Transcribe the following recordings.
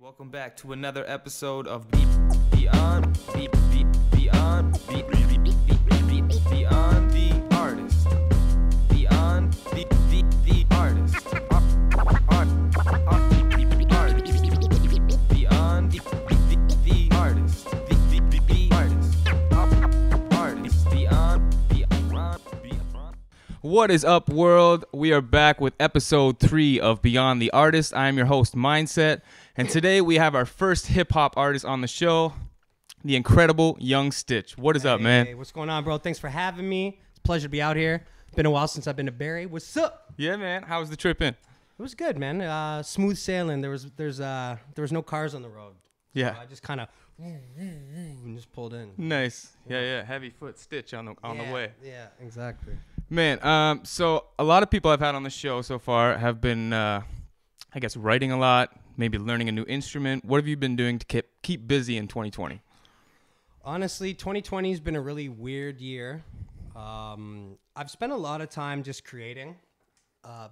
Welcome back to another episode of Beyond Beyond the Artist. Beyond the Artist. Beyond the Artist. Artist. Beyond. What is up, world? We are back with episode 3 of Beyond the Artist. I am your host, Mindset. And today we have our first hip-hop artist on the show, the incredible Young Stitch. What is up, man? Hey, what's going on, bro? Thanks for having me. It's a pleasure to be out here. It's been a while since I've been to Barrie. What's up? Yeah, man. How was the trip in? It was good, man. Smooth sailing. There was no cars on the road. Yeah. So I just kind of just pulled in. Nice. Yeah. Heavy foot Stitch on the way. Yeah, exactly. Man, so a lot of people I've had on the show so far have been, I guess, writing a lot, maybe learning a new instrument. What have you been doing to keep busy in 2020? Honestly, 2020 has been a really weird year. I've spent a lot of time just creating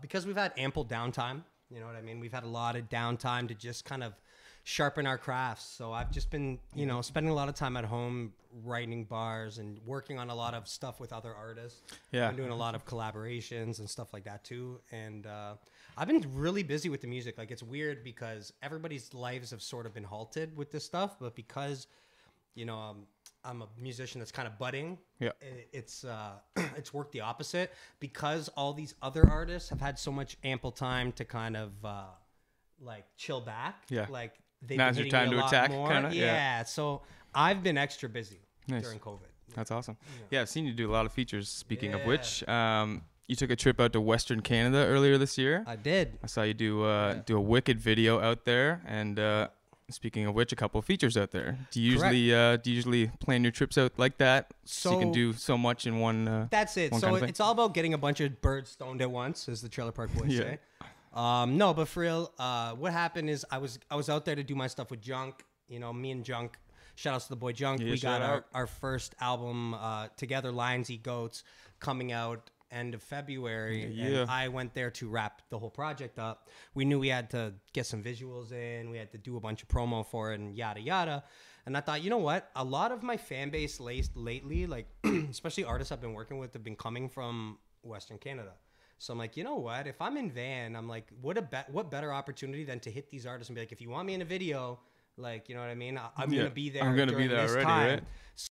because we've had ample downtime. You know what I mean? We've had a lot of downtime to just kind of sharpen our crafts. So I've just been, spending a lot of time at home writing bars and working on a lot of stuff with other artists. Yeah. I'm doing a lot of collaborations and stuff like that too. And I've been really busy with the music. Like, it's weird because everybody's lives have sort of been halted with this stuff, but because, I'm a musician that's kind of budding. Yeah. It's worked the opposite because all these other artists have had so much ample time to kind of chill back. Yeah. Like, they've Now's been your hitting time me a to lot attack, more. kinda? Yeah. So I've been extra busy Nice. during COVID. That's awesome. Yeah, I've seen you do a lot of features. Speaking of Yeah. which, you took a trip out to Western Canada earlier this year. I did. I saw you do a wicked video out there, and speaking of which, a couple of features out there. Do you usually plan your trips out like that so you can do so much in one? That's it. So it's all about getting a bunch of birds stoned at once, as the Trailer Park Boys say. No, but for real, what happened is I was out there to do my stuff with Junk. Me and Junk. Shout outs to the boy Junk. Yeah, we got our first album together, Lions Eat Goats, coming out end of February. Yeah. And I went there to wrap the whole project up. We knew we had to get some visuals in. We had to do a bunch of promo for it and yada, yada. And I thought, you know what? A lot of my fan base lately, like especially artists I've been working with, have been coming from Western Canada. So I'm like, you know what? If I'm in Van, I'm like, what better opportunity than to hit these artists and be like, if you want me in a video, like, you know what I mean? I'm going to be there. I'm going to be there already, right? So,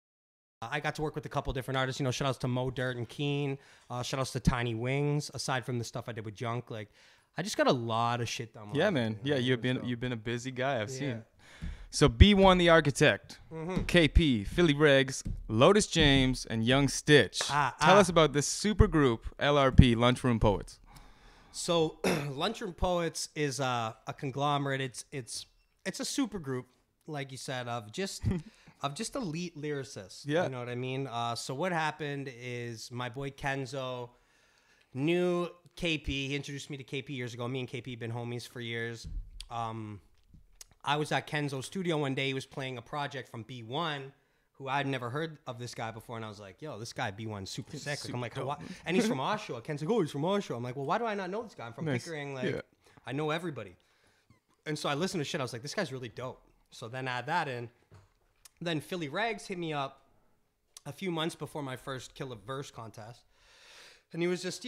I got to work with a couple different artists. Shout outs to Mo Dirt and Keen. Shout outs to Tiny Wings. Aside from the stuff I did with Junk, like, I just got a lot of shit done. Yeah, man. Yeah, you've been a busy guy. I've seen. So B1 the Architect, KP, Philly Regs, Lotus James, and Young Stitch. Tell us about this super group, LRP, Lunchroom Poets. So Lunchroom Poets is a conglomerate. It's a super group, like you said, of just elite lyricists. Yeah. You know what I mean? So what happened is my boy Kenzo knew KP. He introduced me to KP years ago. Me and KP have been homies for years. I was at Kenzo's studio one day. He was playing a project from B1, who I'd never heard of this guy before. And I was like, yo, this guy B1's super sick. Like, I'm like, why? And he's from Oshawa. Ken's like, oh, he's from Oshawa. I'm like, well, why do I not know this guy? I'm from Pickering. Like, I know everybody. And so I listened to shit. I was like, this guy's really dope. So then add that in. Then Philly Regs hit me up a few months before my first Kill a Verse contest. And he was just,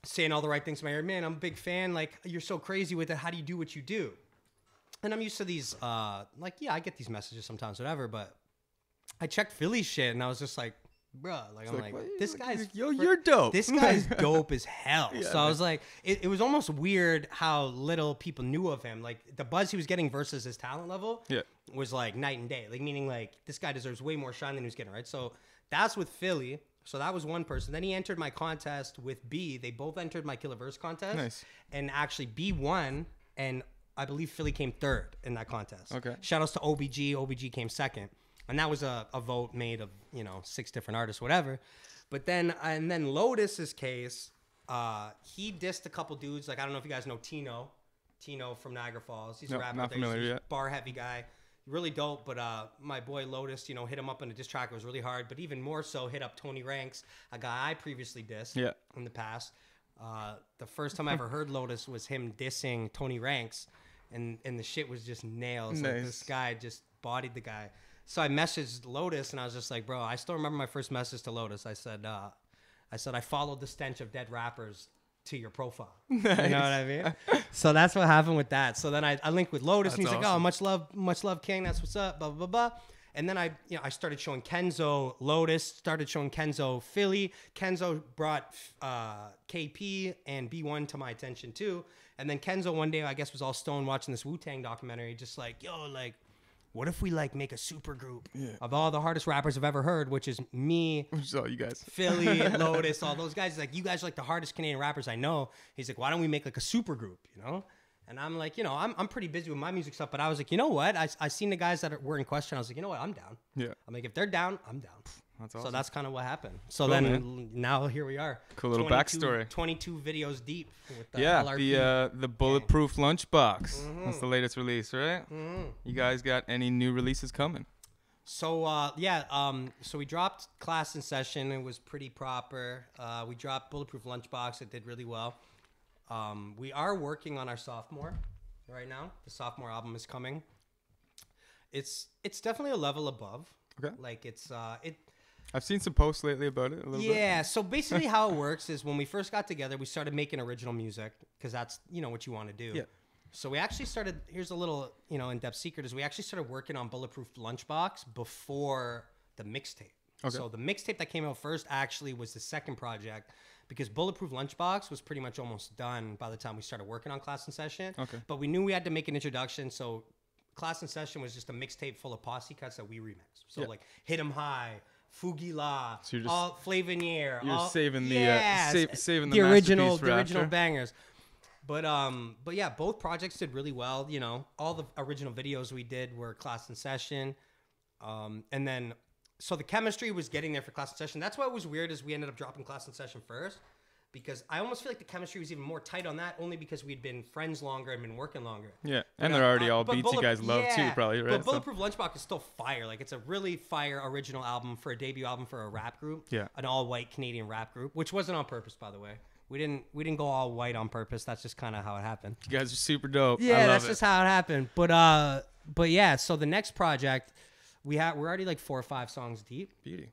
saying all the right things to my ear. Man, I'm a big fan. Like, you're so crazy with it. How do you do what you do? And I'm used to these, I get these messages sometimes, whatever. But I checked Philly's shit, and I was just like, bruh. Like, I'm like, this guy's... You're dope. This guy's dope as hell. Yeah, so I was like, it was almost weird how little people knew of him. Like, the buzz he was getting versus his talent level was like night and day. Like, meaning like this guy deserves way more shine than he was getting, right? So that's with Philly. So that was one person. Then he entered my contest with B. They both entered my Killer Verse contest. Nice. And actually B won, and I believe Philly came third in that contest. Okay. Shout outs to OBG. OBG came second. And that was a vote made of, 6 different artists, whatever. But then Lotus's case, he dissed a couple dudes. Like, I don't know if you guys know Tino from Niagara Falls. He's a rapper. Not familiar yet. Bar heavy guy. Really dope. But my boy Lotus, hit him up in a diss track. It was really hard. But even more so, hit up Tony Ranks, a guy I previously dissed in the past. The first time I ever heard Lotus was him dissing Tony Ranks. and the shit was just nails. Nice. Like this guy just bodied the guy. So I messaged Lotus, and I was just like, bro, I still remember my first message to Lotus. I said I followed the stench of dead rappers to your profile. Nice. You know what I mean? So that's what happened with that. So then I linked with Lotus, and he's like, oh, much love, King. That's what's up, blah, blah, blah. And then I started showing Kenzo Lotus, started showing Kenzo Philly. Kenzo brought KP and B1 to my attention too. And then Kenzo one day, I guess, was all stoned watching this Wu-Tang documentary, just like, yo, like, what if we like make a super group of all the hardest rappers I've ever heard, which is me, which is all you guys, Philly, Lotus, all those guys. He's like, you guys are like the hardest Canadian rappers I know. He's like, why don't we make like a super group, you know? And I'm like, you know, I'm pretty busy with my music stuff, but I was like, you know what? I seen the guys that were in question. I was like, you know what? I'm down. Yeah. I'm like, if they're down, I'm down. That's awesome. So that's kind of what happened. So cool, then man. Now here we are. Cool little backstory. 22 videos deep. With the the Bulletproof Lunchbox. That's the latest release, right? You guys got any new releases coming? So so we dropped Class in Session. It was pretty proper. We dropped Bulletproof Lunchbox. It did really well. We are working on our sophomore right now. The sophomore album is coming. It's definitely a level above. Okay. Like I've seen some posts lately about it a little bit. Yeah, so basically how it works is when we first got together, we started making original music because that's, you know, what you want to do. Yeah. So we actually started, here's a little, you know, in-depth secret, is we actually started working on Bulletproof Lunchbox before the mixtape. Okay. So the mixtape that came out first actually was the second project because Bulletproof Lunchbox was pretty much almost done by the time we started working on Class in Session. Okay. But we knew we had to make an introduction, so Class in Session was just a mixtape full of posse cuts that we remixed. So like Hit 'Em High, Fugila, so all Flavinier. You're saving the saving the original bangers. But yeah, both projects did really well. You know, all the original videos we did were Class in Session, and then so the chemistry was getting there for Class in Session. That's why it was weird is we ended up dropping Class in Session first. Because I almost feel like the chemistry was even more tight on that, only because we'd been friends longer and been working longer. Yeah, and they're already all beats you guys love too, probably, right? But Bulletproof Lunchbox is still fire. Like, it's a really fire original album for a debut album for a rap group. Yeah. An all-white Canadian rap group, which wasn't on purpose, by the way. We didn't go all white on purpose. That's just kind of how it happened. You guys are super dope. Yeah, that's just how it happened. But yeah, so the next project, we're already like 4 or 5 songs deep. Beauty.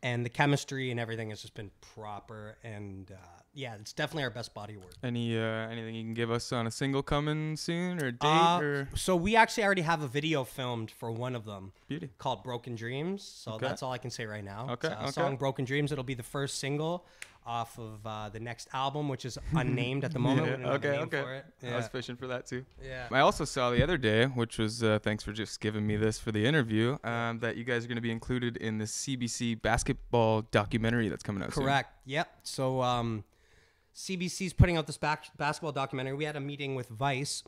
And the chemistry and everything has just been proper, and yeah, it's definitely our best body of work. Anything you can give us on a single coming soon or a date? So we actually already have a video filmed for one of them. Beauty. Called Broken Dreams. So that's all I can say right now. Okay. Song Broken Dreams. It'll be the first single off of the next album, which is unnamed at the moment. Okay. For it. Yeah. I was fishing for that too. Yeah. I also saw the other day, which was thanks for just giving me this for the interview, that you guys are going to be included in the CBC basketball documentary that's coming out soon. Correct. Yep. So CBC's putting out this basketball documentary. We had a meeting with Vice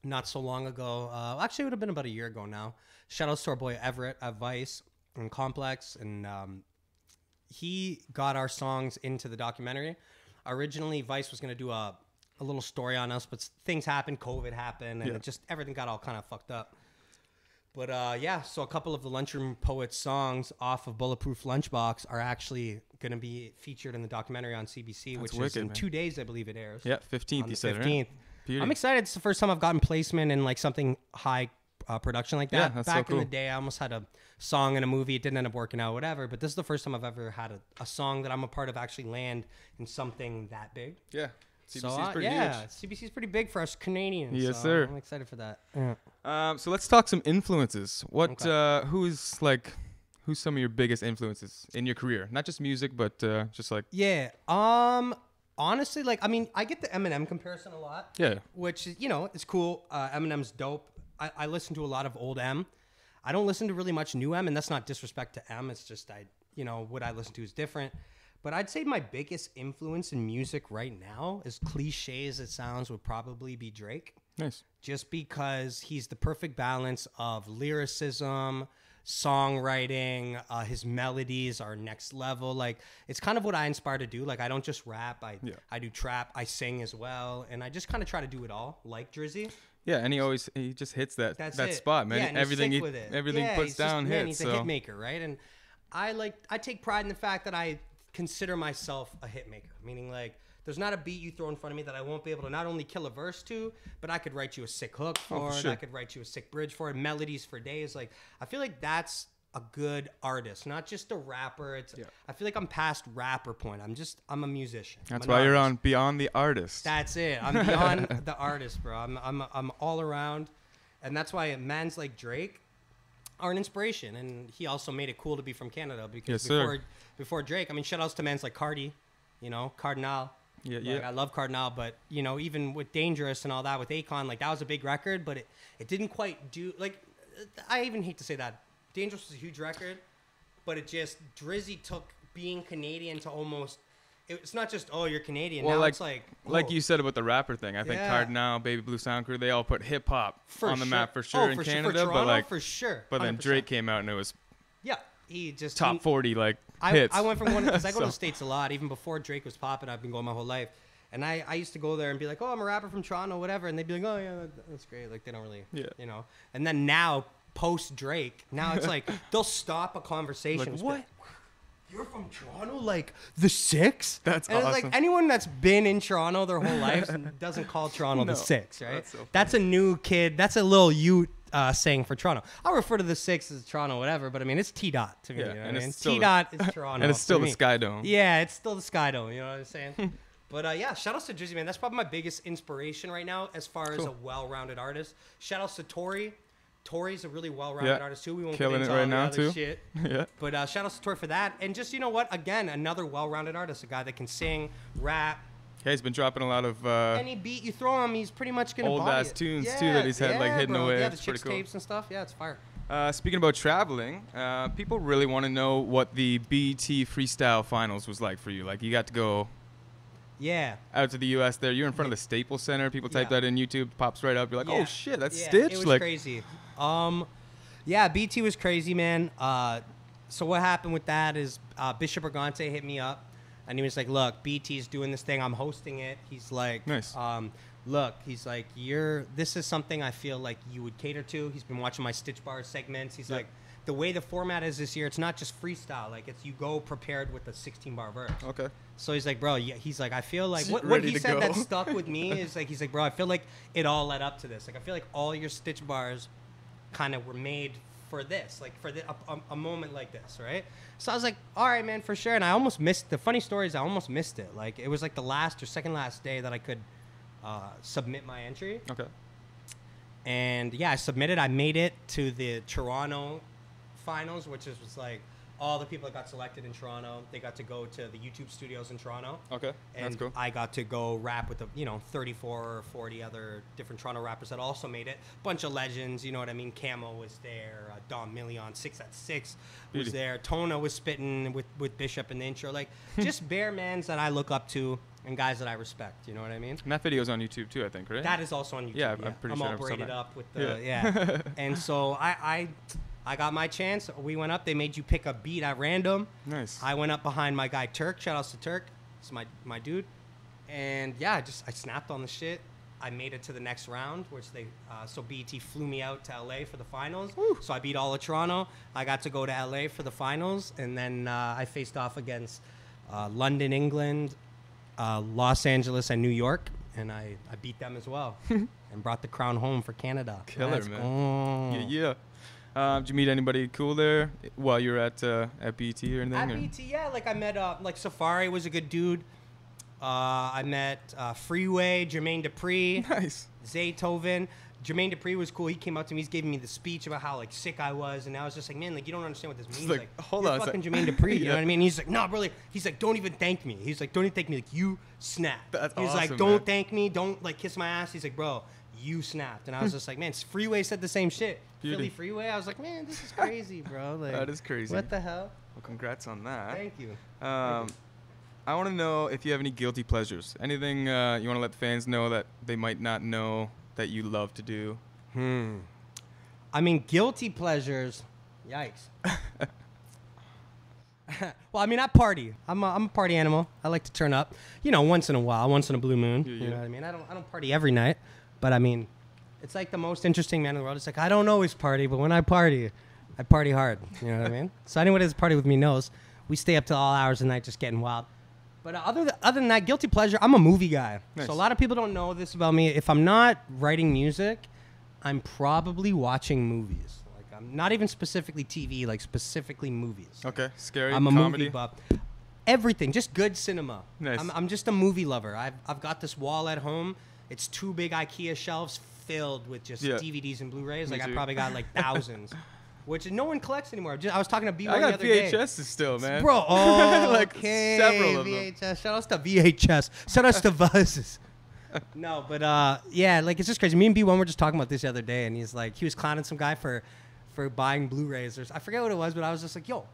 not so long ago. Actually, it would have been about a year ago now. Shout outs to our boy Everett at Vice and Complex, and he got our songs into the documentary. Originally, Vice was going to do a little story on us, but things happened, COVID happened, and it just everything got all kind of fucked up. But yeah, so a couple of the Lunchroom Poets songs off of Bulletproof Lunchbox are actually going to be featured in the documentary on CBC, which is in 2 days, I believe it airs. Yeah, 15th, you said, 15th. Right? I'm excited. It's the first time I've gotten placement in like something high production like that. Yeah, that's Back so cool. in the day, I almost had a song in a movie. It didn't end up working out, whatever. But this is the first time I've ever had a song that I'm a part of actually land in something that big. Yeah. CBC's pretty huge. CBC's pretty big for us Canadians. Yes, sir. I'm excited for that. Yeah. So let's talk some influences. Who's some of your biggest influences in your career? Not just music, but just like... Yeah. Honestly, like, I mean, I get the Eminem comparison a lot. Yeah. Which is, you know, it's cool. Eminem's dope. I listen to a lot of old M. I don't listen to really much new M, and that's not disrespect to M. It's just what I listen to is different. But I'd say my biggest influence in music right now, as cliche as it sounds, would probably be Drake. Nice. Just because he's the perfect balance of lyricism, songwriting, his melodies are next level. Like, it's kind of what I inspire to do. Like, I don't just rap. I do trap. I sing as well. And I just kind of try to do it all, like Drizzy. Yeah, and he just hits that spot, man. Yeah, everything he puts down hits. He's a hit maker, right? And I take pride in the fact that I consider myself a hit maker, meaning like There's not a beat you throw in front of me that I won't be able to not only kill a verse to, but I could write you a sick hook for it. sure. I could write you a sick bridge for it. Melodies for days. Like, I feel like that's a good artist, not just a rapper. I feel like I'm past rapper point. I'm a musician. That's why you're on Beyond the Artist. That's it. I'm beyond the artist, bro. I'm all around, and that's why mans like Drake are an inspiration. And he also made it cool to be from Canada because before Drake, I mean, shout outs to mans like Cardi, Cardinal. Yeah. I love Cardinal, but even with Dangerous and all that with Akon, like that was a big record, but it didn't quite do like. I even hate to say that. Dangerous was a huge record, but it just Drizzy took being Canadian to almost. It's not just you're Canadian. Well, now like, it's like you said about the rapper thing. I think Cardinal, Baby Blue Sound Crew, they all put hip hop on the map for sure in Canada. For Toronto, but like for sure. But then 100%. Drake came out and it was he just top 40 like hits. I went from one because I go to the States a lot. Even before Drake was popping, I've been going my whole life. And I used to go there and be like, I'm a rapper from Toronto, whatever. And they'd be like, oh, yeah, that's great. Like, they don't really, And then now, post-Drake, now it's like, they'll stop a conversation. Like, what? Like, you're from Toronto? Like, the Six? That's and awesome. It's like, anyone that's been in Toronto their whole life doesn't call Toronto the Six, right? That's a new kid. That's a little Ute saying for Toronto. I'll refer to the Six as Toronto, whatever, but I mean, it's T-Dot to me. Yeah, You know and what I mean? it's still T-Dot is Toronto. And it's still the me. Sky Dome. Yeah, it's still the Sky Dome. You know what I'm saying? But yeah, shout outs to Drizzy, man. That's probably my biggest inspiration right now as far as a well-rounded artist. Shout outs to Tori. Tori's a really well-rounded artist too. We won't killing get into it right all the now other too. Shit. Yeah. But shout outs to Tori for that. And just, you know what? Again, another well-rounded artist, a guy that can sing, rap. Yeah, he's been dropping a lot of Any beat you throw him, he's pretty much gonna old body ass it. tunes too that he's had like hidden away. Yeah, the It's pretty Chicks cool. tapes and stuff. Yeah, it's fire. Speaking about traveling, people really want to know what the BET Freestyle Finals was like for you. Like, you got to go out to the U.S. there. You're in front of the Staples Center. People type that in YouTube, pops right up. You're like, oh shit, that's Stitch. It was like, crazy. BT was crazy, man. So what happened with that is Bishop Bergante hit me up, and he was like, look, BT's doing this thing. I'm hosting it. He's like, nice. Look, he's like, this is something I feel like you would cater to. He's been watching my Stitch Bar segments. He's like, the way the format is this year, it's not just freestyle. Like, it's you go prepared with a 16-bar verse. Okay. So he's like, bro, he's like, I feel like what he said that stuck with me is like, he's like, bro, I feel like it all led up to this. Like, I feel like all your Stitch Bars kind of were made for this, like for a moment like this, right? So I was like, all right, man, for sure. And I almost missed the funny story is I almost missed it. Like, it was like the last or second last day that I could submit my entry. Okay. And yeah, I submitted. I made it to the Toronto finals, which was like all the people that got selected in Toronto. They got to go to the YouTube studios in Toronto. Okay, and that's cool. I got to go rap with 34 or 40 other different Toronto rappers that also made it. Bunch of legends, you know what I mean? Camo was there, Dom Million, 6 at 6 was there. Tona was spitting with Bishop in the intro. Like, just bare mans that I look up to and guys that I respect, you know what I mean? And that video's on YouTube too, I think, right? That is also on YouTube. Yeah, I'm pretty sure I'm all I've seen braided that. up with the And so I got my chance. We went up. They made you pick a beat at random. Nice. I I went up behind my guy Turk. Shout outs to Turk. It's my dude. And yeah, I snapped on the shit. I made it to the next round, which so BET flew me out to LA for the finals. Woo. So I beat all of Toronto. I got to go to LA for the finals, and then I faced off against London, England, Los Angeles, and New York, and I beat them as well, and brought the crown home for Canada. Killer, man. Yeah. Did you meet anybody cool there while you were at BET or anything? At BET, yeah. Like, I met like Safari was a good dude. I met Freeway, Jermaine Dupri, Nice. Zaytoven. Jermaine Dupri was cool. He came up to me. He's giving me the speech about how like sick I was, and I was just like, man, like, you don't understand what this means. Like, hold you're on a fucking sec. Jermaine Dupri. You know what I mean? He's like, no, brother. He's like, don't even thank me. He's like, don't even thank me. Like, you snapped. That's He's awesome, like, don't man. thank me. Don't like kiss my ass. He's like, bro, you snapped. And I was just like, man, Freeway said the same shit. Beauty. Philly Freeway. I was like, man, this is crazy, bro. Like, That is crazy. What the hell? Well, congrats on that. Thank you. I want to know if you have any guilty pleasures. Anything you want to let the fans know that they might not know that you love to do? I mean, guilty pleasures. Yikes. Well, I mean, I party. I'm a party animal. I like to turn up, once in a while, once in a blue moon. Yeah. You know what I mean? I don't party every night, but I mean, it's like the most interesting man in the world. It's like, I don't always party, but when I party hard. You know what I mean? So anyone that's party with me knows we stay up till all hours of the night just getting wild. But other than that, guilty pleasure, I'm a movie guy. Nice. So a lot of people don't know this about me. If I'm not writing music, I'm probably watching movies. Like I'm not even specifically TV, like specifically movies. Okay, scary I'm a comedy. movie buff. Everything, just good cinema. Nice. I'm just a movie lover. I've got this wall at home. It's 2 big IKEA shelves filled with just DVDs and Blu-rays. Like I probably got like thousands. Which no one collects anymore. I was talking to B1 I got the other day. VHSs still, man. Bro, like okay. several of them. VHS. Shout outs to VHS. Shout outs to Buzzes. No, but yeah, like it's just crazy. Me and B1 were just talking about this the other day, and he's like, he was clowning some guy for buying Blu-rays. I forget what it was, but I was just like, yo,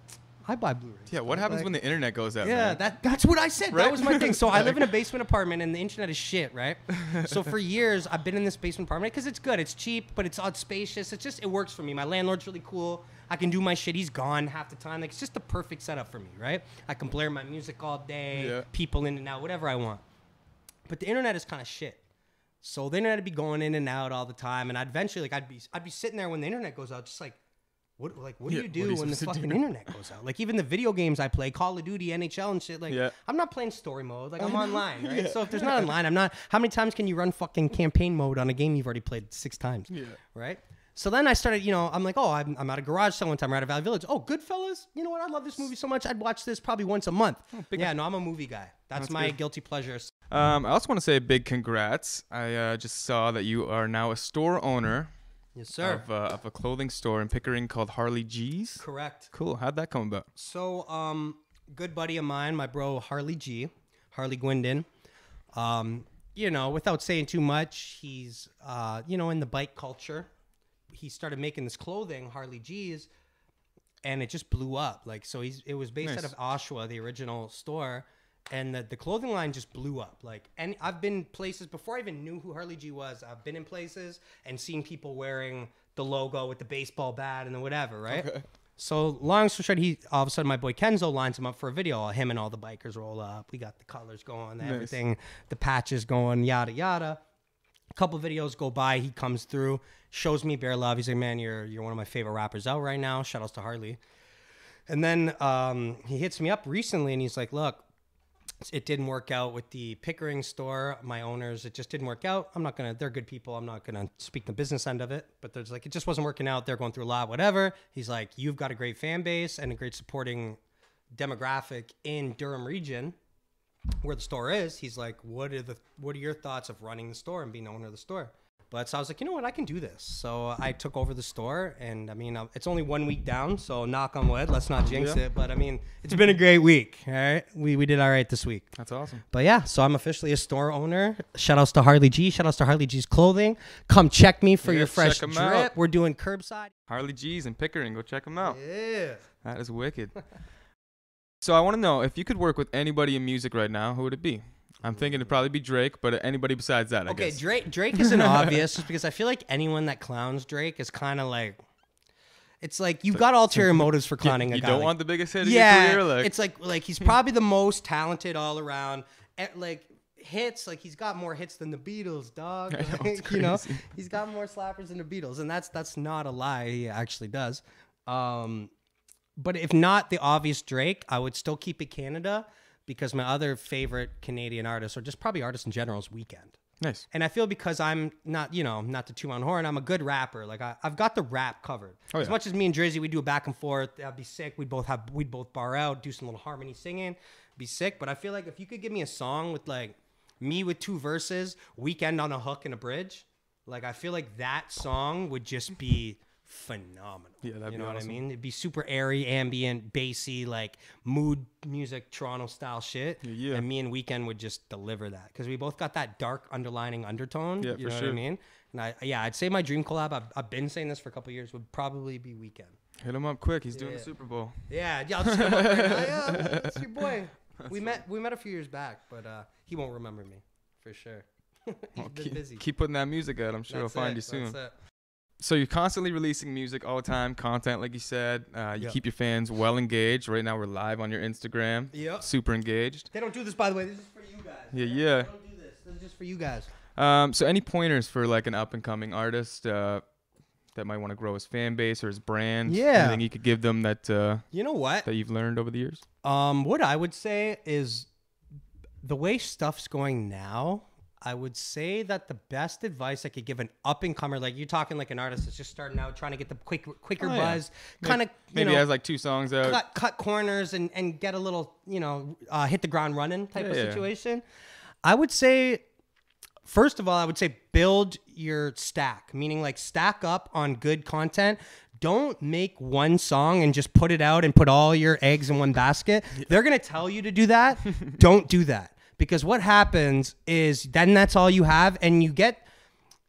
I buy Blu-rays. Yeah, what happens when the internet goes out? Yeah, man? that's what I said. Right? That was my thing. So I live in a basement apartment, and the internet is shit, right? So for years, I've been in this basement apartment because it's good. It's cheap, but it's spacious. It works for me. My landlord's really cool. I can do my shit. He's gone half the time. Like, it's just the perfect setup for me, right? I can blare my music all day, people in and out, whatever I want. But the internet is kind of shit. So the internet would be going in and out all the time, and eventually, like, I'd be sitting there when the internet goes out, just like, what do you do when the fucking internet goes out? Like, even the video games I play, Call of Duty, NHL and shit, like, I'm not playing story mode. Like, I'm online, right? So if there's not online, I'm not. How many times can you run fucking campaign mode on a game you've already played 6 times? Yeah. Right? So then I started, I'm like, oh, I'm at a garage sale one time. We're at a Valley Village. Oh, Goodfellas. You know what? I love this movie so much. I'd watch this probably once a month. Yeah, no, I'm a movie guy. That's my good. Guilty pleasure. I also want to say a big congrats. I just saw that you are now a store owner. Yes, sir. Of a clothing store in Pickering called Harley G's. Correct. Cool. How'd that come about? So, good buddy of mine, my bro Harley Gwindon. Without saying too much, he's in the bike culture. He started making this clothing, Harley G's, and it just blew up. Like, so it was based out of Oshawa, the original store, and the clothing line just blew up. Like, and I've been places before I even knew who Harley G was. I've been in places and seen people wearing the logo with the baseball bat and the whatever, right? Okay. So long story short, all of a sudden my boy Kenzo lines him up for a video. Him and all the bikers roll up. We got the colors going, everything, the patches going, yada yada. A couple videos go by, he comes through, shows me bare love. He's like, man, you're one of my favorite rappers out right now. Shout outs to Harley. And then he hits me up recently and he's like, look, it didn't work out with the Pickering store. My owners, it just didn't work out. They're good people. I'm not going to speak the business end of it. But there's like, it just wasn't working out. They're going through a lot, whatever. He's like, you've got a great fan base and a great supporting demographic in Durham region where the store is. He's like, what are your thoughts of running the store and being the owner of the store? But so I was like, you know what, I can do this. So I took over the store, and I mean, it's only 1 week down, so knock on wood, let's not jinx it. But I mean, it's been a great week. All right, we did all right this week. That's awesome. But yeah, so I'm officially a store owner. Shout outs to Harley G. Shout outs to Harley G's clothing. Come check me for your fresh drip. Out. We're doing curbside. Harley G's in Pickering. Go check them out. Yeah, that is wicked. So I want to know, if you could work with anybody in music right now, who would it be? I'm thinking it'd probably be Drake, but anybody besides that, I guess. Okay, Drake isn't obvious, just because I feel like anyone that clowns Drake is kind of like, it's like you've got ulterior motives for clowning a guy. You don't want the biggest hit of your career? Like. It's like he's probably the most talented all around. Like hits, like he's got more hits than the Beatles, dog. Like, he's got more slappers than the Beatles, and that's not a lie. He actually does. But if not the obvious Drake, I would still keep it Canada. Because my other favorite Canadian artists, or just probably artists in general, is Weeknd. Nice. And I feel because I'm not, not to toot my own horn, I'm a good rapper. Like I've got the rap covered. As much as me and Drizzy, we do a back and forth. That'd be sick. We'd both bar out, do some little harmony singing, be sick. But I feel like if you could give me a song with like me with 2 verses, Weeknd on a hook and a bridge, like I feel like that song would just be phenomenal. Yeah, that'd be awesome. What I mean? It'd be super airy, ambient, bassy, like mood music, Toronto style shit. Yeah. And me and Weeknd would just deliver that because we both got that dark underlining undertone. Yeah, you know what I mean? And I'd say my dream collab. I've been saying this for a couple of years. Would probably be Weeknd. Hit him up quick. He's doing the Super Bowl. Yeah, I'll just come up right now. Yeah, that's your boy. We met a few years back, but he won't remember me for sure. He's been busy. Keep putting that music out. I'm sure he'll find you soon. So you're constantly releasing music all the time, content, like you said. You keep your fans well engaged. Right now we're live on your Instagram. Yep. Super engaged. They don't do this, by the way. This is for you guys. Yeah. They don't do this. This is just for you guys. So any pointers for like an up-and-coming artist that might want to grow his fan base or his brand? Yeah. Anything you could give them that you know what? that you've learned over the years? What I would say is The way stuff's going now, I would say that the best advice I could give an up-and-comer, like you're talking like an artist that's just starting out, trying to get the quicker buzz, kind of, maybe has like 2 songs out. Cut corners and get a little, hit the ground running type of situation. I would say, first of all, I would say build your stack, meaning like stack up on good content. Don't make one song and just put it out and put all your eggs in one basket. They're going to tell you to do that. Don't do that. Because what happens is then that's all you have. And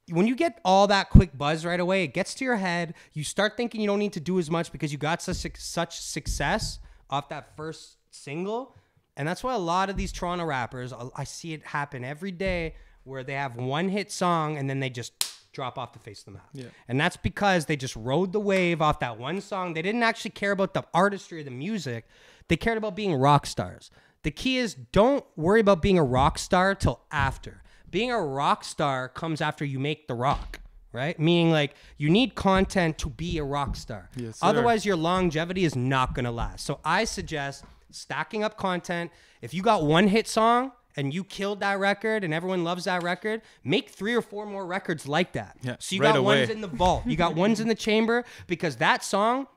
when you get all that quick buzz right away, it gets to your head. You start thinking you don't need to do as much because you got such success off that first single. And that's why a lot of these Toronto rappers, I see it happen every day where they have one hit song and then they just drop off the face of the map. Yeah. And that's because they just rode the wave off that one song. They didn't actually care about the artistry or the music. They cared about being rock stars. The key is don't worry about being a rock star till after. Being a rock star comes after you make the rock, right? Meaning like you need content to be a rock star. Yes, sir. Otherwise your longevity is not going to last. So I suggest stacking up content. If you got one hit song and you killed that record and everyone loves that record, make 3 or 4 more records like that. Yeah, so you got ones in the vault. You got ones in the chamber because that song,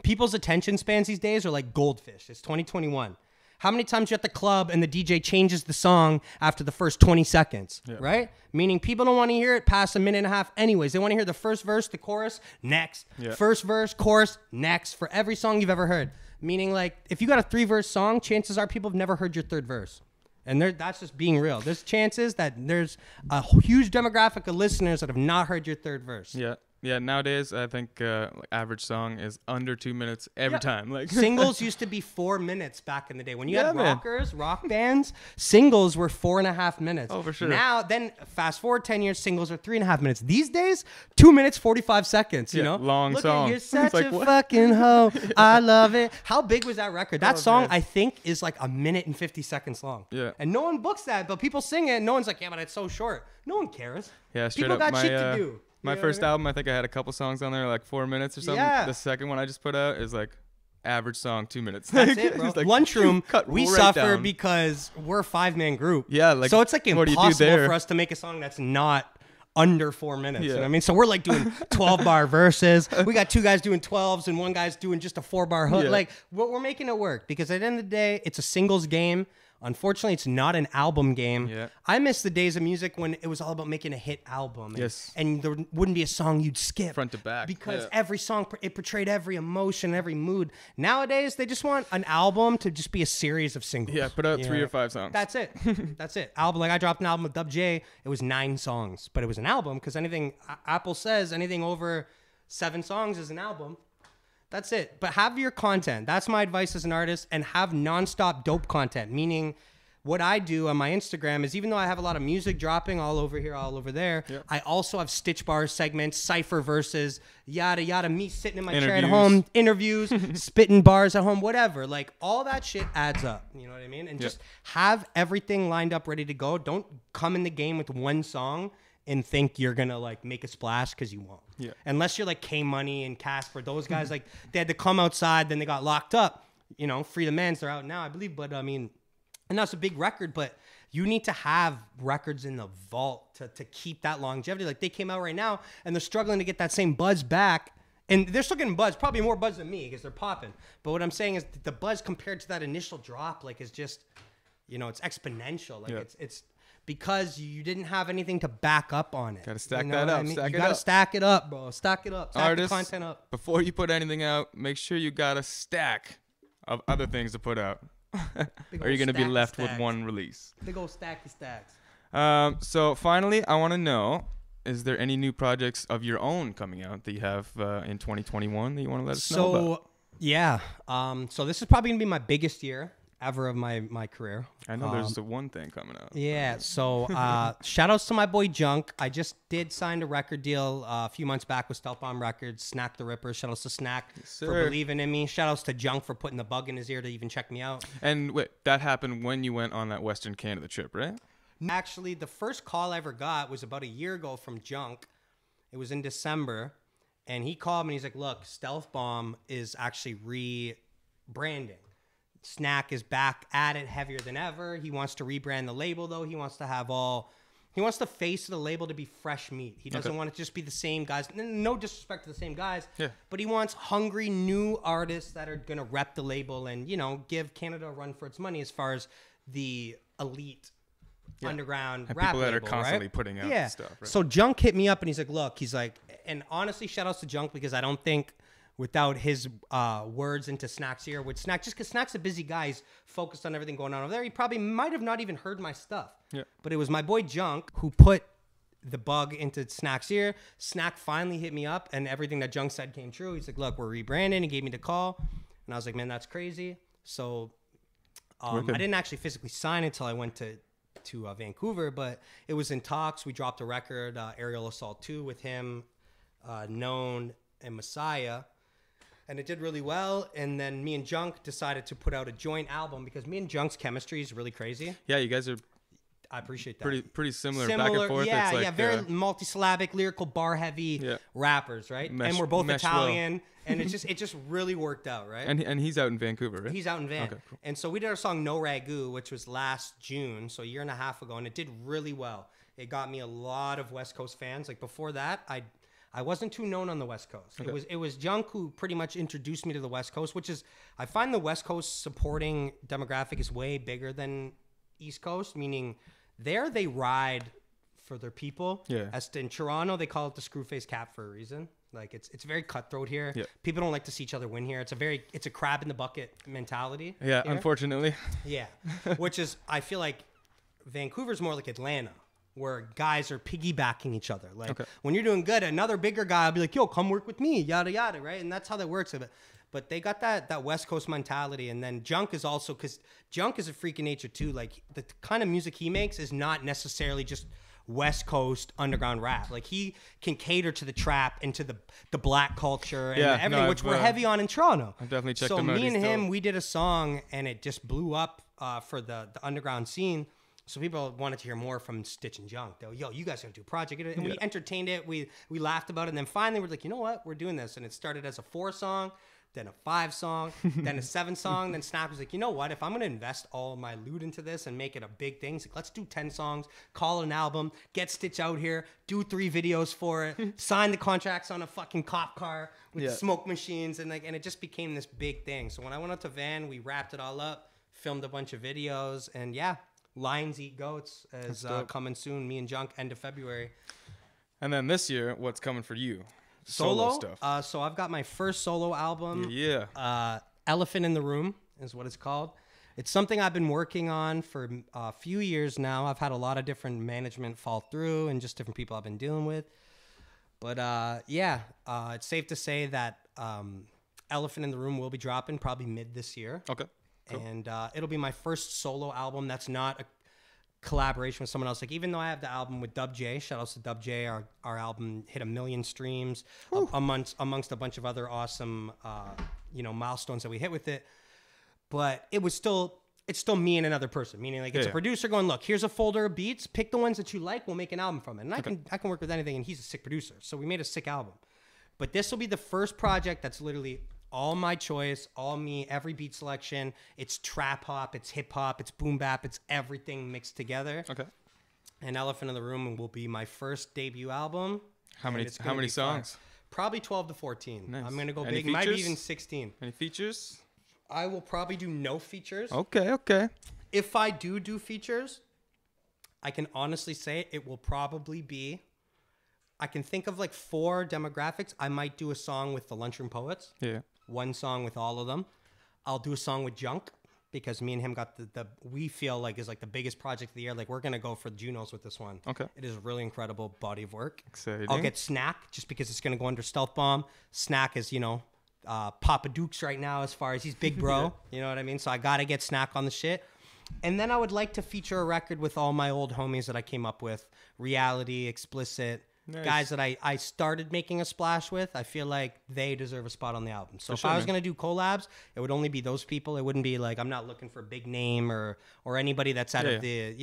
people's attention spans these days are like goldfish. It's 2021. How many times you're at the club and the DJ changes the song after the first 20 seconds, right? Meaning people don't want to hear it past a minute and a half anyways. They want to hear the first verse, the chorus, next. First verse, chorus, next for every song you've ever heard. Meaning like if you got a 3-verse song, chances are people have never heard your 3rd verse. And that's just being real. There's chances that there's a huge demographic of listeners that have not heard your 3rd verse. Yeah. Yeah, nowadays I think average song is under 2 minutes every time. Like singles used to be 4 minutes back in the day. When you had rockers, rock bands, singles were 4.5 minutes. Oh, for sure. Now, then fast forward 10 years, singles are 3.5 minutes. These days, 2 minutes, 45 seconds, you know? Long Look song. You're such a fucking hoe. I love it. How big was that record? That song, man. I think, is like 1 minute and 50 seconds long. Yeah. And no one books that, but people sing it, and no one's like, yeah, but it's so short. No one cares. Yeah, straight people up. got shit to do. My first album, I think I had a couple songs on there, like 4 minutes or something. Yeah. The second one I just put out is like average song, 2 minutes. That's it, bro. Like, Lunchroom, we suffer because we're a 5-man group. Yeah, like so it's like impossible for us to make a song that's not under 4 minutes. You know what I mean? So we're like doing 12-bar verses. We got 2 guys doing 12s and 1 guy's doing just a 4-bar hook. Yeah. Like we're making it work because at the end of the day, it's a singles game. Unfortunately, it's not an album game. Yeah. I miss the days of music when it was all about making a hit album. And there wouldn't be a song you'd skip. Front to back. Because every song, it portrayed every emotion, every mood. Nowadays, they just want an album to just be a series of singles. Yeah, put out 3 or 5 songs. That's it. That's it. Album, like I dropped an album with Dub J. It was 9 songs. But it was an album because Apple says anything over 7 songs is an album. That's it. But have your content. That's my advice as an artist. And have nonstop dope content. Meaning what I do on my Instagram is even though I have a lot of music dropping all over here, all over there, I also have stitch bar segments, cypher verses, yada, yada, me sitting in my chair at home, interviews, spitting bars at home, whatever. Like all that shit adds up. You know what I mean? And just have everything lined up, ready to go. Don't come in the game with one song and think you're going to like make a splash because you won't. Yeah. Unless you're like K-Money and Casper. Those guys, like they had to come outside, then they got locked up. You know, Free the Mans, they're out now, I believe. But I mean, and that's a big record, but you need to have records in the vault to keep that longevity. Like they came out right now and they're struggling to get that same buzz back. And they're still getting buzz, probably more buzz than me because they're popping. But what I'm saying is the buzz compared to that initial drop, like is just, you know, it's exponential. Like it's because you didn't have anything to back up on it. Gotta stack that up. I mean? You gotta stack it up, bro. Stack it up. Stack Artists, the content up. Before you put anything out, make sure you got a stack of other things to put out. Or you're gonna be left with one release. Big old stack of stacks. So finally, I want to know: is there any new projects of your own coming out that you have in 2021 that you want to let us know about? Yeah. So this is probably gonna be my biggest year ever of my career. I know there's the one thing coming out. Yeah, so shout outs to my boy Junk. I just did sign a record deal a few months back with Stealth Bomb Records, Snack the Ripper. Shout outs to Snack for believing in me. Shout outs to Junk for putting the bug in his ear to even check me out. And wait, that happened when you went on that Western Canada trip, right? Actually, the first call I ever got was about a year ago from Junk. It was in December, and he called me and he's like, look, Stealth Bomb is actually rebranding. Snack is back at it heavier than ever. He wants to rebrand the label, though. He wants the face of the label to be fresh meat. He doesn't want it to just be the same guys. No disrespect to the same guys, but he wants hungry new artists that are going to rep the label and, give Canada a run for its money as far as the elite underground and rap people that label, are constantly right? putting out stuff. Right? So Junk hit me up and he's like, and honestly, shout outs to Junk because I don't think without his words into Snack's ear, with Snack, just because Snack's a busy guy, he's focused on everything going on over there. He probably might have not even heard my stuff. Yeah. But it was my boy Junk who put the bug into Snack's ear. Snack finally hit me up and everything that Junk said came true. He's like, look, we're rebranding. He gave me the call. And I was like, man, that's crazy. So I didn't actually physically sign until I went to Vancouver, but it was in talks. We dropped a record, Aerial Assault 2 with him, Known, and Messiah. And it did really well. And then me and Junk decided to put out a joint album because me and Junk's chemistry is really crazy. Yeah, you guys are... I appreciate that. Pretty similar back and forth. Yeah, it's like, very multisyllabic, lyrical, bar-heavy rappers, right? And we're both Italian, and it just really worked out, right? And he's out in Vancouver, right? He's out in Van. Okay, cool. And so we did our song No Ragu, which was last June, so a year and a half ago, and it did really well. It got me a lot of West Coast fans. Like before that, I wasn't too known on the West Coast. Okay. It was Junk who pretty much introduced me to the West Coast, which is, I find the West Coast supporting demographic is way bigger than East Coast, meaning there they ride for their people. Yeah. As in Toronto, they call it the screwface cap for a reason. Like it's very cutthroat here. Yeah. People don't like to see each other win here. It's a crab in the bucket mentality. Yeah, here. Unfortunately. Yeah. Which is, I feel like Vancouver's more like Atlanta, where guys are piggybacking each other. Like when you're doing good, another bigger guy will be like, yo, come work with me, yada, yada, right? And that's how that works. But they got that West Coast mentality. And then Junk is also, because Junk is a freak in nature too. Like the kind of music he makes is not necessarily just West Coast underground rap. Like he can cater to the trap and to the black culture and everything, which we're heavy on in Toronto. I've definitely checked him out. So me and him, dope. we did a song and it just blew up for the underground scene. So people wanted to hear more from Stitch and Junk. They were, yo, you guys are going to do a project. And we entertained it. We laughed about it. And then finally we're like, you know what? We're doing this. And it started as a 4-song, then a 5-song, then a 7-song. Then Snap was like, you know what? If I'm going to invest all my loot into this and make it a big thing, he's like, let's do 10 songs, call it an album, get Stitch out here, do 3 videos for it, sign the contracts on a fucking cop car with the smoke machines. And it just became this big thing. So when I went out to Van, we wrapped it all up, filmed a bunch of videos, and Lions Eat Goats is coming soon. Me and Junk, end of February. And then this year, what's coming for you? Solo stuff. So I've got my first solo album. Yeah. Elephant in the Room is what it's called. It's something I've been working on for a few years now. I've had a lot of different management fall through and just different people I've been dealing with. But it's safe to say that Elephant in the Room will be dropping probably mid this year. Okay. Cool. And it'll be my first solo album that's not a collaboration with someone else. Like, even though I have the album with Dub J, shout outs to Dub J, our album hit 1 million streams amongst a bunch of other awesome milestones that we hit with it. But it's still me and another person, meaning like it's a producer going, look, here's a folder of beats, pick the ones that you like, we'll make an album from it. And I can work with anything, and he's a sick producer. So we made a sick album. But this will be the first project that's literally all my choice, all me, every beat selection. It's trap hop, it's hip hop, it's boom bap, it's everything mixed together. Okay. And Elephant in the Room will be my first debut album. How many songs? Probably 12 to 14. Nice. I'm gonna go Any big. Features? Might be even 16. Any features? I will probably do no features. Okay. If I do features, I can honestly say it will probably be, I can think of like 4 demographics. I might do a song with the Lunchroom Poets. Yeah. 1 song with all of them. I'll do a song with Junk because me and him got the we feel like is like the biggest project of the year. Like, we're going to go for Junos with this one. Okay. It is a really incredible body of work. Exciting. I'll get Snack just because it's going to go under Stealth Bomb. Snack is, Papa Dukes right now as far as he's big bro. You know what I mean? So I got to get Snack on the shit. And then I would like to feature a record with all my old homies that I came up with. Reality, Explicit. Nice. Guys that I started making a splash with. I feel like they deserve a spot on the album. So if I was going to do collabs, it would only be those people. It wouldn't be like, I'm not looking for a big name or anybody that's out of the,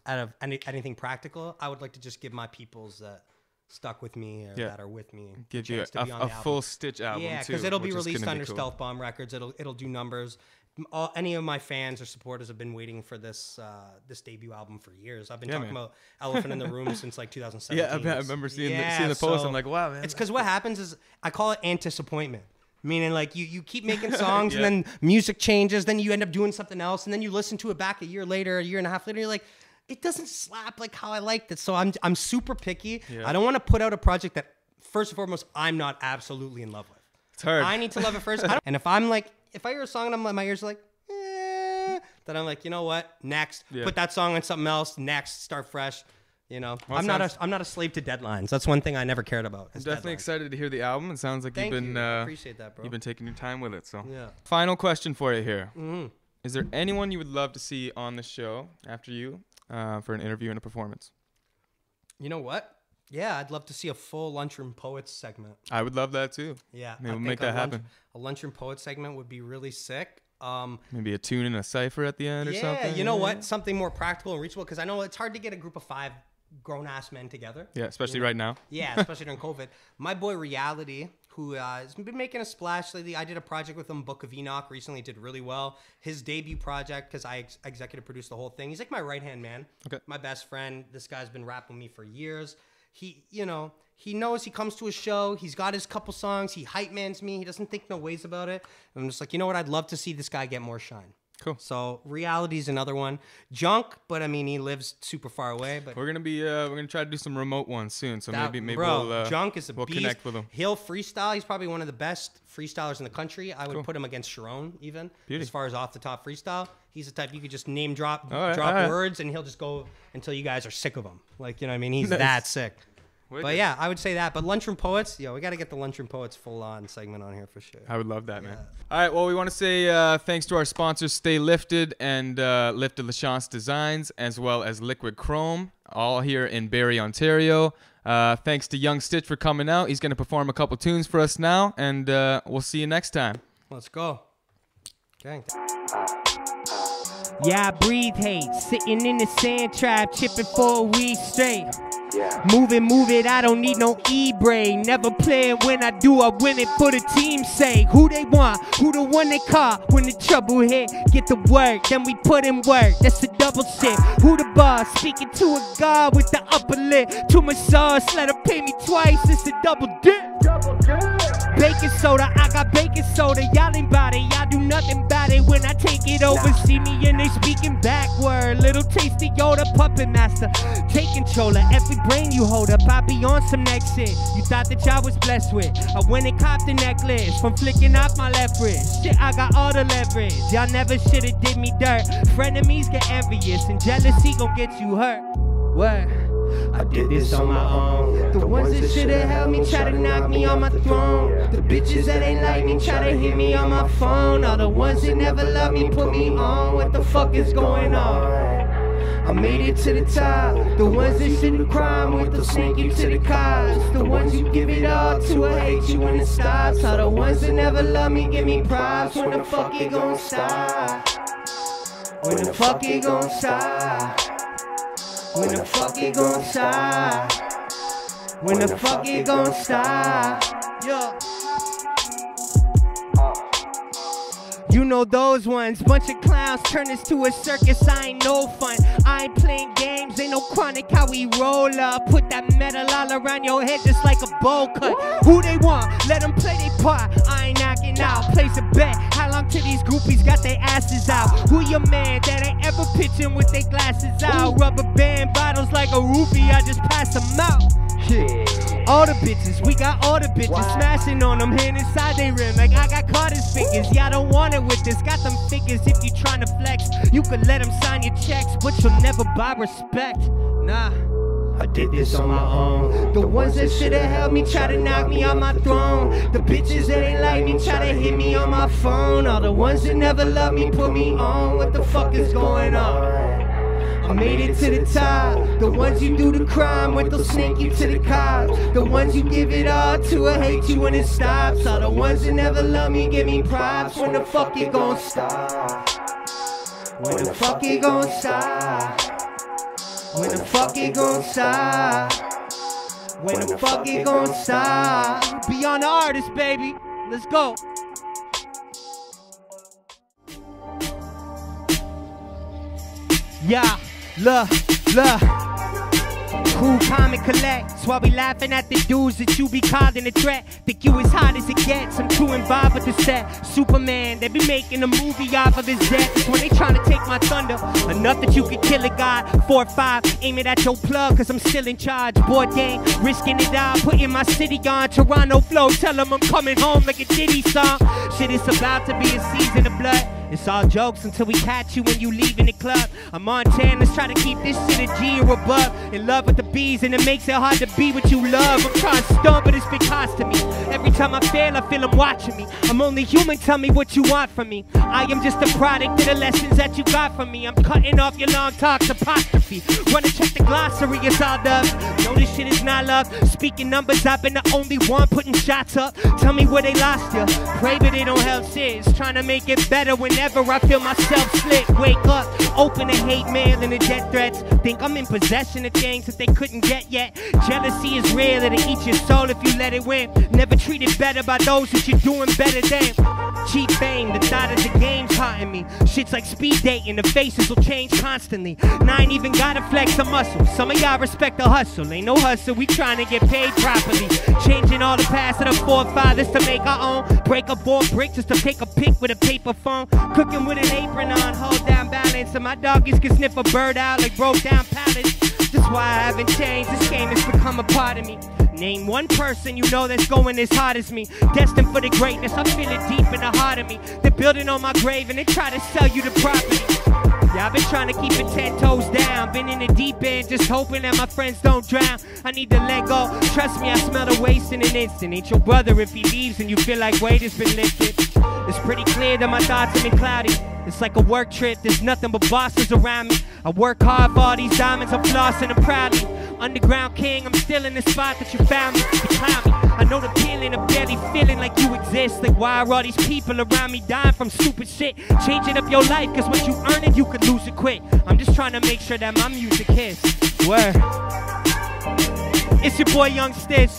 out of anything practical. I would like to just give my peoples that stuck with me or that are with me. Give you a full Stitch album, yeah, because it'll be released under Stealth Bomb Records. It'll do numbers. any of my fans or supporters have been waiting for this debut album for years. I've been talking about Elephant in the Room since like 2017. Yeah, I remember seeing the post. I'm like, wow, man. It's because what happens is I call it anticipantment. Meaning, like, you keep making songs and then music changes, then you end up doing something else, and then you listen to it back a year later, a year and a half later, you're like, it doesn't slap like how I liked it. So I'm super picky. Yeah. I don't want to put out a project that, first and foremost, I'm not absolutely in love with. It's hard. I need to love it first. And if I hear a song and my ears are like, then I'm like, you know what? Next. Yeah. Put that song on something else. Next. Start fresh. You know, well, I'm not a slave to deadlines. That's one thing I never cared about. I'm definitely excited to hear the album. It sounds like you've been appreciate that, bro. You've been taking your time with it. So final question for you here. Is there anyone you would love to see on the show after you for an interview and a performance? You know what? Yeah, I'd love to see a full Lunchroom Poets segment. I would love that too. Yeah, maybe we'll make that happen. A Lunchroom Poets segment would be really sick. Maybe a tune and a cipher at the end or something. Yeah, you know what? Something more practical and reachable, because I know it's hard to get a group of 5 grown-ass men together. Yeah, especially right now. Yeah, especially during COVID. My boy Reality, who has been making a splash lately. I did a project with him, Book of Enoch, recently, did really well. His debut project, because I executive produced the whole thing. He's like my right-hand man, my best friend. This guy's been rapping with me for years. He knows he comes to a show. He's got his couple songs. He hype mans me. He doesn't think no ways about it. And I'm just like, you know what? I'd love to see this guy get more shine. Cool. So Reality's another one. Junk, but I mean he lives super far away. But we're gonna try to do some remote ones soon. So maybe Junk is a we'll beast. Connect with him. He'll freestyle. He's probably one of the best freestylers in the country. I would put him against Sharon even. Beauty. As far as off the top freestyle. He's the type you could just name drop words and he'll just go until you guys are sick of him. Like, you know what I mean? He's that sick. But yeah, I would say that. But Lunchroom Poets, we got to get the Lunchroom Poets full-on segment on here for sure. I would love that, man. All right, well, we want to say thanks to our sponsors, Stay Lifted and Lifted Lachance Designs, as well as Liquid Chrome, all here in Barrie, Ontario. Thanks to Young Stitch for coming out. He's going to perform a couple tunes for us now, and we'll see you next time. Let's go. Gang. Yeah, I breathe hate, sitting in the sand trap, chipping for a week straight. Yeah. Move it, I don't need no e-brain. Never play it, when I do, I win it for the team's sake. Who they want, who the one they call when the trouble hit. Get the work, then we put in work, that's a double shit. Who the boss, speaking to a god with the upper lip. Too much sauce, let her pay me twice, it's a double dip. Baking soda, I got baking soda. Y'all ain't bout it, y'all do nothing about it. When I take it over, see me and they speaking backward. Little tasty Yoda, puppet master. Take control of every brain you hold up. I be on some next shit you thought that y'all was blessed with. I went and copped the necklace from flicking off my left wrist. Shit, I got all the leverage. Y'all never should've did me dirt. Frenemies get envious and jealousy gon' get you hurt. What? I did this on my own. The ones that should've held me try to knock me on my throne. The bitches that ain't like me try to hit me on my phone. All the ones that never loved me put me on. What the fuck is going on? I made it to the top. The ones that shouldn't crime with the sneak you to the cops. The ones you give it all to, I hate you when it stops. All the ones that never love me give me props. When the fuck it gon' stop? When the fuck it gon' stop? When the fuck it gon' stop? When the fuck it gon' stop? Yo. You know those ones, bunch of clowns turn this to a circus, I ain't no fun. I ain't playing games, ain't no chronic how we roll up. Put that metal all around your head just like a bowl cut. Who they want, let them play their part, I ain't knocking out. Place a bet, how long till these groupies got their asses out? Who your man that ain't ever pitching with their glasses out? Rubber band bottles like a roofie, I just pass them out. All the bitches, we got all the bitches smashing on them, hand inside they rim like I got Carter's fingers. Y'all don't want it with this, got them figures. If you tryna flex, you could let them sign your checks, but you'll never buy respect. Nah, I did this on my own. The ones that should've held me try to knock me on my throne. The bitches that ain't like me try to hit me on my phone. All the ones that never loved me put me on. What the fuck is going on? I made it to the top. The ones you do the crime with, they'll snake you to the cops. The ones you give it all to, I hate you when it stops. All the ones that never love me give me props. When the fuck it gon' stop? When the fuck it gon' stop? When the fuck it gon' stop? When the fuck it gon' stop? Beyond the artist, baby. Let's go. Yeah, look. Cool, calm, and collect. That's why we laughing at the dudes that you be calling a threat. Think you as hot as it gets. I'm too involved with the set. Superman, they be making a movie off of his death. That's when they trying to take my thunder. Enough that you could kill a guy. 4 or 5, aim it at your plug, cause I'm still in charge. Board game, risking it all, putting my city on. Toronto flow, tell them I'm coming home like a Diddy song. Shit, it's about to be a season of blood. It's all jokes until we catch you when you leaving the club. I'm on 10, let's try to keep this shit a G or above. In love with the bees and it makes it hard to be what you love. I'm trying to stun, but it's been costing me. Every time I fail, I feel them watching me. I'm only human, tell me what you want from me. I am just a product of the lessons that you got from me. I'm cutting off your long talks, apostrophe. Wanna check the glossary, it's all done. No, this shit is not love. Speaking numbers, I've been the only one putting shots up. Tell me where they lost you. Pray but they don't help sis. Trying to make it better whenever I feel myself slick. Wake up, open the hate mail and the death threats. Think I'm in possession of things that they couldn't get yet. Jealousy is real, it'll eat your soul if you let it win. Never treated better by those that you're doing better than. Cheap fame, the thought of the game's haunting me. Shit's like speed dating, the faces will change constantly. And I ain't even gotta flex a muscle. Some of y'all respect the hustle. Ain't no hustle, we trying to get paid properly. Changing all the past of the forefathers to make our own. Break up 4 bricks just to take a pic with a paper phone. Cooking with an apron on, hold down balance. And my doggies can sniff a bird out like broke down pallets. That's why I haven't changed, this game has become a part of me. Name one person you know that's going as hard as me. Destined for the greatness, I feel it deep in the heart of me. They're building on my grave and they try to sell you the property. Yeah, I've been trying to keep it 10 toes down. Been in the deep end, just hoping that my friends don't drown. I need to let go, trust me, I smell the waste in an instant. Ain't your brother if he leaves and you feel like weight has been lifted. It's pretty clear that my thoughts have been cloudy. It's like a work trip, there's nothing but bosses around me. I work hard for all these diamonds, I'm flossing them proudly. Underground king, I'm still in the spot that you found me. You clown me. I know the feeling of barely feeling like you exist. Like why are all these people around me dying from stupid shit? Changing up your life, cause what you earning you could lose it quick. I'm just trying to make sure that my music hits. Word. It's your boy Young Stitch.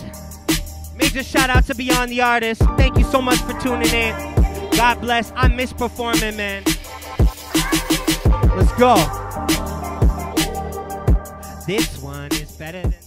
Major shout out to Beyond the Artist. Thank you so much for tuning in. God bless. I miss performing, man. Let's go. This one is better than